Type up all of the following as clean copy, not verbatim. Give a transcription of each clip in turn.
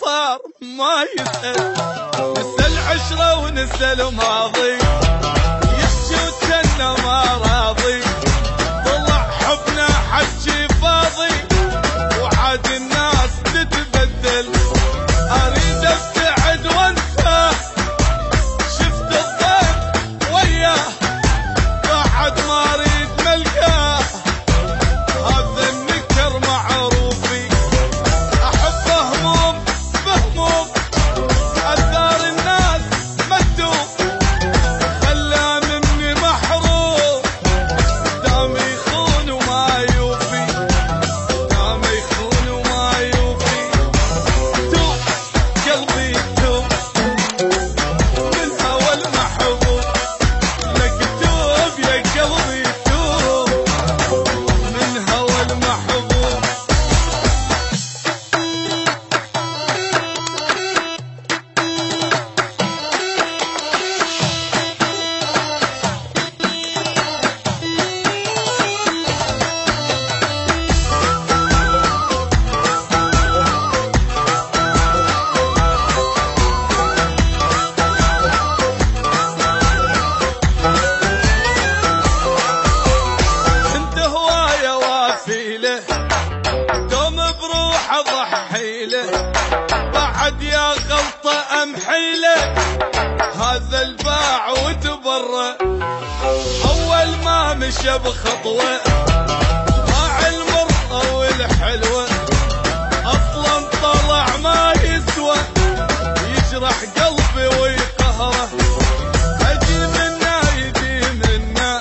صار ما يسأل، نسى العشرة ونسى الماضي، يحشي وكنا ما راضي، طلع حبنا حكي فاضي، وعاد الناس تتبدل، اريد ابتعد وانساه، شفت الضيف وياه، بعد ما اريد ملقاه، هذا النكر معروفي، احب هموم بهموم، اثار الناس مكتوب، خلى مني محروم، دام يخون وما يوفي، دام يخون وما يوفي، توب قلبي توب من هوى المحبوب، لك توب يا قلبي توب من هوى المحبوب. انت هواية وافيله، دوم بروح اضحيله، بعد يا غلطة امحيله، هذا الباع وتبرى، اول ما مشى بخطوة، باع المرة والحلوة، اصلا طلع ما يسوى، يجرح قلبي ويقهره، اجي منا يجي منا،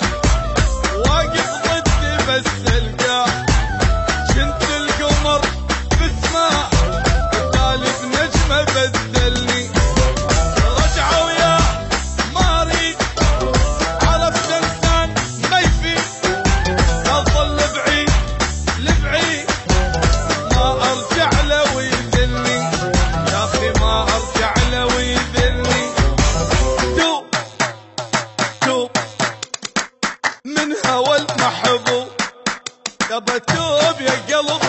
واقف ضدي بس القاه، كنت القمر بسماء، طالب نجمة بدلني، رجعة وياه ما اريد، عرفت انسان ما يفيد، اظل بعيد لبعيد، ما ارجع له ويذلني، يا اخي ما ارجع له ويذلني، توب توب من هوى المحبوب، يابا توب يا قلب